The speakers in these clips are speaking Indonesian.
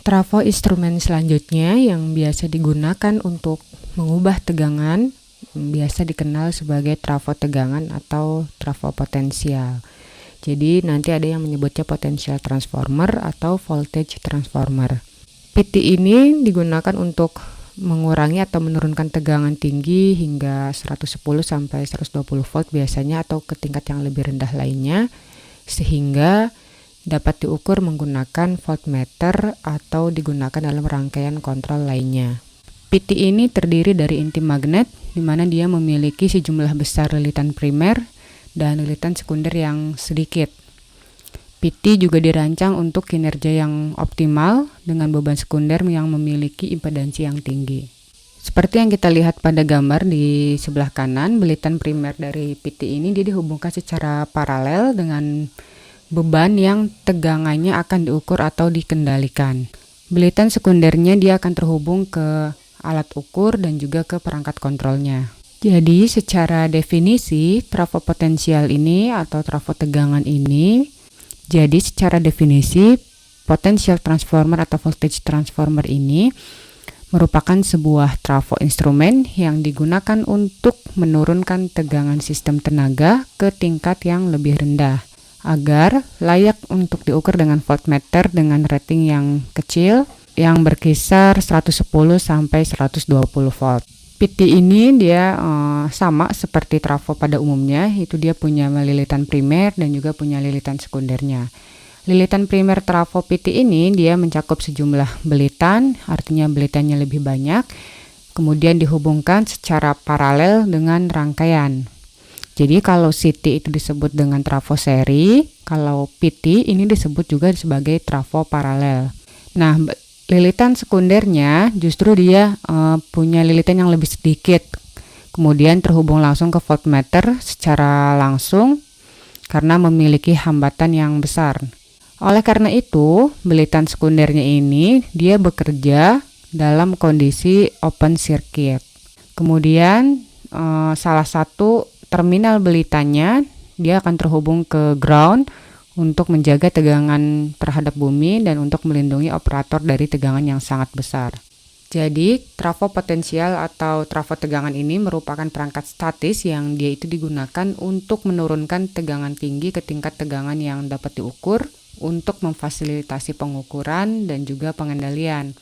Trafo instrumen selanjutnya yang biasa digunakan untuk mengubah tegangan biasa dikenal sebagai trafo tegangan atau trafo potensial. Jadi nanti ada yang menyebutnya potential transformer atau voltage transformer. PT ini digunakan untuk mengurangi atau menurunkan tegangan tinggi hingga 110 sampai 120 volt biasanya atau ke tingkat yang lebih rendah lainnya, sehingga dapat diukur menggunakan voltmeter atau digunakan dalam rangkaian kontrol lainnya. PT ini terdiri dari inti magnet, di mana dia memiliki sejumlah besar lilitan primer dan lilitan sekunder yang sedikit. PT juga dirancang untuk kinerja yang optimal dengan beban sekunder yang memiliki impedansi yang tinggi. Seperti yang kita lihat pada gambar di sebelah kanan, lilitan primer dari PT ini dia dihubungkan secara paralel dengan beban yang tegangannya akan diukur atau dikendalikan. Lilitan sekundernya dia akan terhubung ke alat ukur dan juga ke perangkat kontrolnya. Jadi secara definisi trafo potensial ini atau trafo tegangan ini, jadi secara definisi potential transformer atau voltage transformer ini merupakan sebuah trafo instrumen yang digunakan untuk menurunkan tegangan sistem tenaga ke tingkat yang lebih rendah, agar layak untuk diukur dengan voltmeter dengan rating yang kecil yang berkisar 110 sampai 120 volt. PT ini dia sama seperti trafo pada umumnya, itu dia punya lilitan primer dan juga punya lilitan sekundernya. Lilitan primer trafo PT ini dia mencakup sejumlah belitan, artinya belitannya lebih banyak, kemudian dihubungkan secara paralel dengan rangkaian. Jadi kalau CT itu disebut dengan trafo seri, kalau PT ini disebut juga sebagai trafo paralel. Nah, lilitan sekundernya justru dia punya lilitan yang lebih sedikit, kemudian terhubung langsung ke voltmeter secara langsung karena memiliki hambatan yang besar. Oleh karena itu, lilitan sekundernya ini dia bekerja dalam kondisi open circuit. Kemudian salah satu terminal belitannya dia akan terhubung ke ground untuk menjaga tegangan terhadap bumi dan untuk melindungi operator dari tegangan yang sangat besar. Jadi, trafo potensial atau trafo tegangan ini merupakan perangkat statis yang dia itu digunakan untuk menurunkan tegangan tinggi ke tingkat tegangan yang dapat diukur untuk memfasilitasi pengukuran dan juga pengendalian.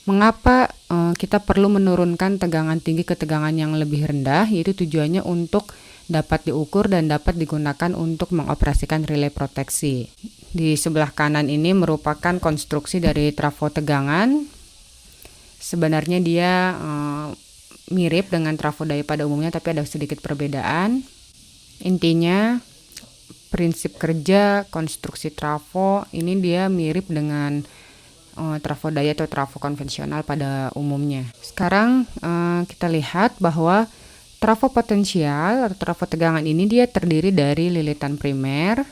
Mengapa kita perlu menurunkan tegangan tinggi ke tegangan yang lebih rendah? Yaitu tujuannya untuk dapat diukur dan dapat digunakan untuk mengoperasikan relay proteksi. Di sebelah kanan ini merupakan konstruksi dari trafo tegangan. Sebenarnya dia mirip dengan trafo daya pada umumnya, tapi ada sedikit perbedaan. Intinya, prinsip kerja konstruksi trafo ini dia mirip dengan trafo daya atau trafo konvensional pada umumnya. Sekarang kita lihat bahwa trafo potensial atau trafo tegangan ini dia terdiri dari lilitan primer.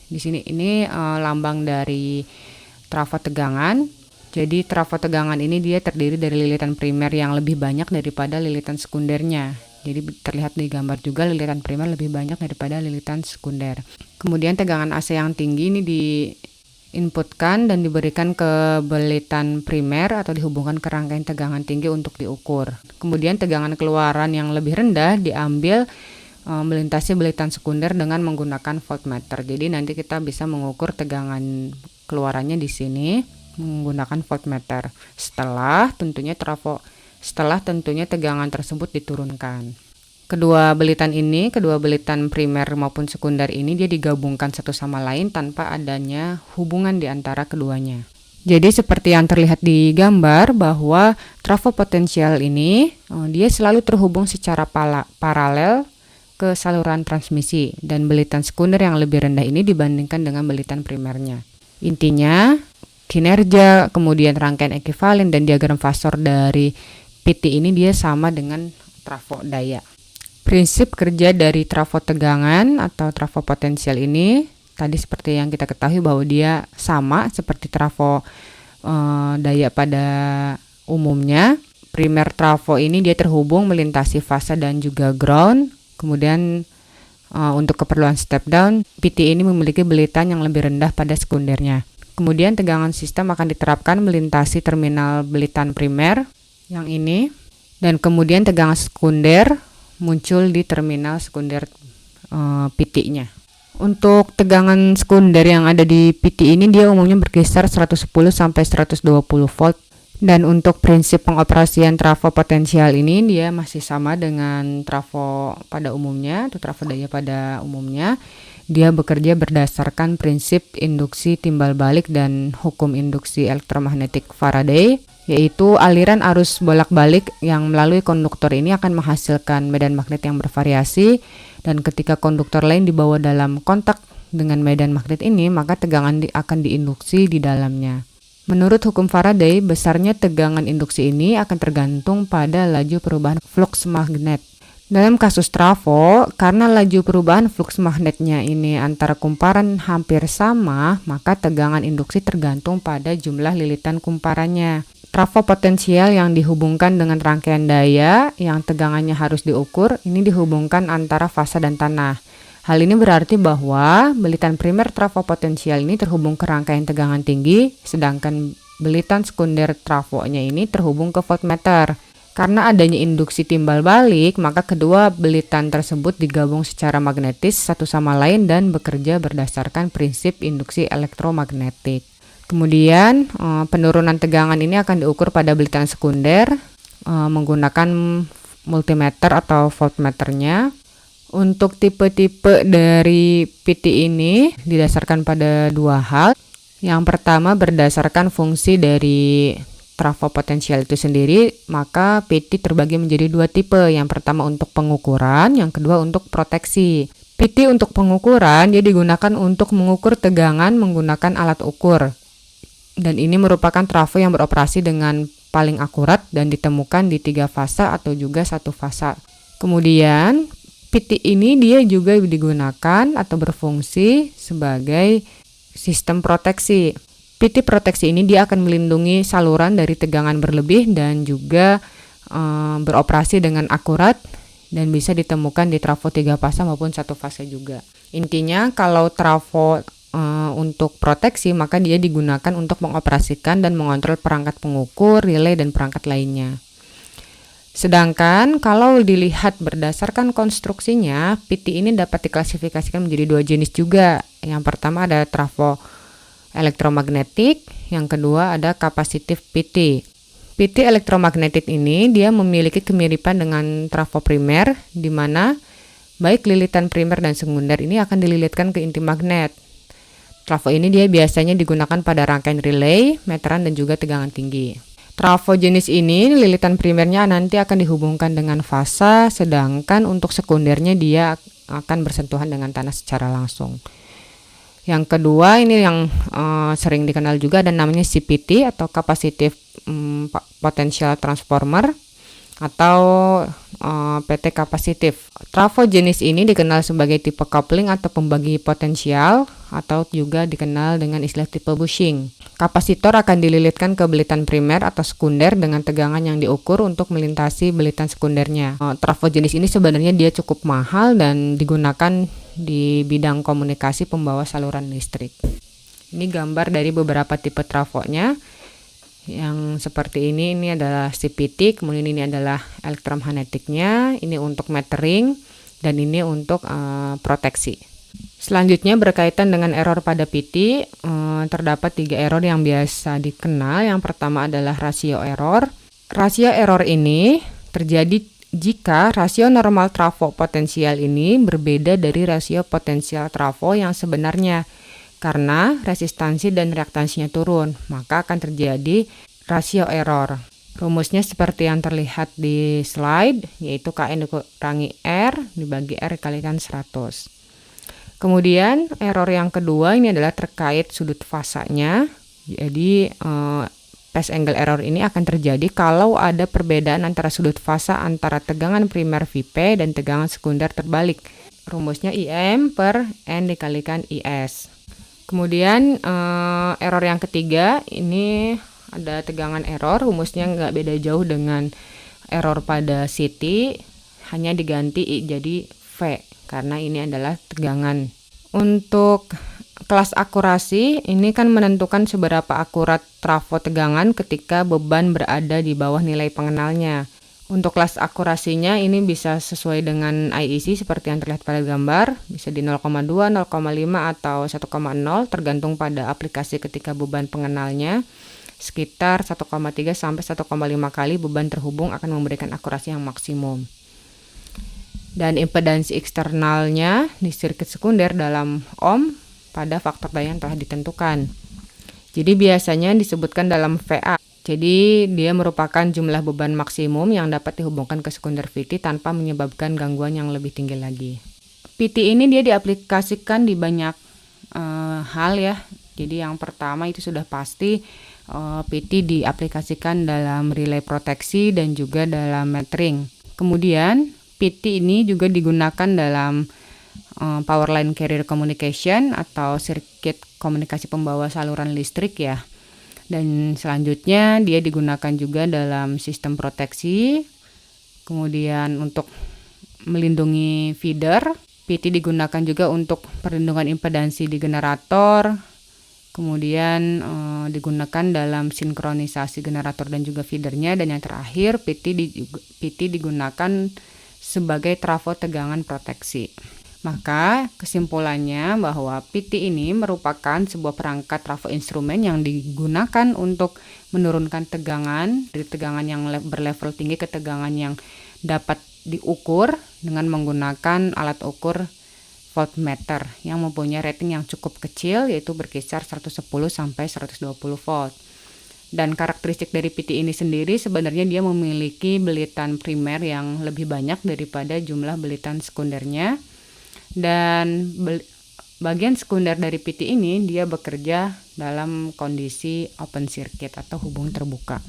Di sini ini lambang dari trafo tegangan. Jadi trafo tegangan ini dia terdiri dari lilitan primer yang lebih banyak daripada lilitan sekundernya. Jadi terlihat di gambar juga lilitan primer lebih banyak daripada lilitan sekunder. Kemudian tegangan AC yang tinggi ini diinputkan dan diberikan ke belitan primer atau dihubungkan ke rangkaian tegangan tinggi untuk diukur. Kemudian tegangan keluaran yang lebih rendah diambil melintasi belitan sekunder dengan menggunakan voltmeter. Jadi nanti kita bisa mengukur tegangan keluarannya di sini menggunakan voltmeter. Setelah tentunya tegangan tersebut diturunkan. Kedua belitan primer maupun sekunder ini dia digabungkan satu sama lain tanpa adanya hubungan di antara keduanya. Jadi seperti yang terlihat di gambar bahwa trafo potensial ini dia selalu terhubung secara paralel ke saluran transmisi dan belitan sekunder yang lebih rendah ini dibandingkan dengan belitan primernya. Intinya, kinerja, kemudian rangkaian ekuivalen dan diagram fasor dari PT ini dia sama dengan trafo daya. Prinsip kerja dari trafo tegangan atau trafo potensial ini tadi seperti yang kita ketahui bahwa dia sama seperti trafo daya pada umumnya. Primer trafo ini dia terhubung melintasi fase dan juga ground. Kemudian untuk keperluan step down, PT ini memiliki belitan yang lebih rendah pada sekundernya. Kemudian tegangan sistem akan diterapkan melintasi terminal belitan primer yang ini, dan kemudian tegangan sekunder muncul di terminal sekunder PT-nya. Untuk tegangan sekunder yang ada di PT ini dia umumnya berkisar 110 sampai 120 volt. Dan untuk prinsip pengoperasian trafo potensial ini dia masih sama dengan trafo pada umumnya atau trafo daya pada umumnya. Dia bekerja berdasarkan prinsip induksi timbal balik dan hukum induksi elektromagnetik Faraday, yaitu aliran arus bolak-balik yang melalui konduktor ini akan menghasilkan medan magnet yang bervariasi, dan ketika konduktor lain dibawa dalam kontak dengan medan magnet ini, maka tegangan akan diinduksi di dalamnya. Menurut hukum Faraday, besarnya tegangan induksi ini akan tergantung pada laju perubahan flux magnet. Dalam kasus trafo, karena laju perubahan flux magnetnya ini antara kumparan hampir sama, maka tegangan induksi tergantung pada jumlah lilitan kumparannya. Trafo potensial yang dihubungkan dengan rangkaian daya yang tegangannya harus diukur, ini dihubungkan antara fasa dan tanah. Hal ini berarti bahwa belitan primer trafo potensial ini terhubung ke rangkaian tegangan tinggi, sedangkan belitan sekunder trafonya ini terhubung ke voltmeter. Karena adanya induksi timbal balik, maka kedua belitan tersebut digabung secara magnetis satu sama lain dan bekerja berdasarkan prinsip induksi elektromagnetik. Kemudian penurunan tegangan ini akan diukur pada belitan sekunder menggunakan multimeter atau voltmeternya. Untuk tipe-tipe dari PT ini didasarkan pada dua hal. Yang pertama berdasarkan fungsi dari trafo potensial itu sendiri, maka PT terbagi menjadi dua tipe. Yang pertama untuk pengukuran, yang kedua untuk proteksi. PT untuk pengukuran dia digunakan untuk mengukur tegangan menggunakan alat ukur. Dan ini merupakan trafo yang beroperasi dengan paling akurat dan ditemukan di 3 fasa atau juga 1 fasa. Kemudian PT ini dia juga digunakan atau berfungsi sebagai sistem proteksi. PT proteksi ini dia akan melindungi saluran dari tegangan berlebih dan juga beroperasi dengan akurat dan bisa ditemukan di trafo 3 fasa maupun 1 fase juga. Intinya kalau trafo untuk proteksi maka dia digunakan untuk mengoperasikan dan mengontrol perangkat pengukur, relay dan perangkat lainnya. Sedangkan kalau dilihat berdasarkan konstruksinya, PT ini dapat diklasifikasikan menjadi 2 jenis juga. Yang pertama ada trafo elektromagnetik, yang kedua ada kapasitif PT. PT elektromagnetik ini dia memiliki kemiripan dengan trafo primer, di mana baik lilitan primer dan sekunder ini akan dililitkan ke inti magnet. Trafo ini dia biasanya digunakan pada rangkaian relay, meteran dan juga tegangan tinggi. Trafo jenis ini lilitan primernya nanti akan dihubungkan dengan fasa, sedangkan untuk sekundernya dia akan bersentuhan dengan tanah secara langsung. Yang kedua ini yang sering dikenal juga dan namanya CPT atau Capacitive Potential Transformer atau PT kapasitif. Trafo jenis ini dikenal sebagai tipe coupling atau pembagi potensial atau juga dikenal dengan istilah tipe bushing. Kapasitor akan dililitkan ke belitan primer atau sekunder dengan tegangan yang diukur untuk melintasi belitan sekundernya. Trafo jenis ini sebenarnya dia cukup mahal dan digunakan di bidang komunikasi pembawa saluran listrik. Ini gambar dari beberapa tipe trafonya. Yang seperti ini adalah CPT, kemudian ini adalah elektromagnetiknya, ini untuk metering, dan ini untuk proteksi. Selanjutnya berkaitan dengan error pada PT, terdapat 3 error yang biasa dikenal. Yang pertama adalah rasio error. Rasio error ini terjadi jika rasio normal trafo potensial ini berbeda dari rasio potensial trafo yang sebenarnya. Karena resistansi dan reaktansinya turun, maka akan terjadi rasio error. Rumusnya seperti yang terlihat di slide, yaitu Kn dikurangi R dibagi R dikalikan 100. Kemudian error yang kedua ini adalah terkait sudut fasanya. Jadi phase angle error ini akan terjadi kalau ada perbedaan antara sudut fasa antara tegangan primer Vp dan tegangan sekunder terbalik. Rumusnya IM per N dikalikan IS. Kemudian error yang ketiga ini ada tegangan error, rumusnya nggak beda jauh dengan error pada CT, hanya diganti I jadi V karena ini adalah tegangan. Untuk Kelas akurasi ini kan menentukan seberapa akurat trafo tegangan ketika beban berada di bawah nilai pengenalnya. Untuk kelas akurasinya ini bisa sesuai dengan IEC seperti yang terlihat pada gambar, bisa di 0,2, 0,5 atau 1,0 tergantung pada aplikasi ketika beban pengenalnya. Sekitar 1,3 sampai 1,5 kali beban terhubung akan memberikan akurasi yang maksimum. Dan impedansi eksternalnya di sirkuit sekunder dalam ohm pada faktor daya yang telah ditentukan. Jadi biasanya disebutkan dalam VA. Jadi dia merupakan jumlah beban maksimum yang dapat dihubungkan ke sekunder VT tanpa menyebabkan gangguan yang lebih tinggi lagi. PT ini dia diaplikasikan di banyak hal ya. Jadi yang pertama itu sudah pasti PT diaplikasikan dalam relay proteksi dan juga dalam metering. Kemudian PT ini juga digunakan dalam power line carrier communication atau sirkuit komunikasi pembawa saluran listrik ya. Dan selanjutnya dia digunakan juga dalam sistem proteksi. Kemudian untuk melindungi feeder, PT digunakan juga untuk perlindungan impedansi di generator. Kemudian digunakan dalam sinkronisasi generator dan juga feedernya. Dan yang terakhir PT digunakan sebagai trafo tegangan proteksi. Maka kesimpulannya bahwa PT ini merupakan sebuah perangkat trafo instrumen yang digunakan untuk menurunkan tegangan dari tegangan yang berlevel tinggi ke tegangan yang dapat diukur dengan menggunakan alat ukur voltmeter yang mempunyai rating yang cukup kecil, yaitu berkisar 110 sampai 120 volt. Dan karakteristik dari PT ini sendiri sebenarnya dia memiliki belitan primer yang lebih banyak daripada jumlah belitan sekundernya. Dan bagian sekunder dari PT ini dia bekerja dalam kondisi open circuit atau hubung terbuka.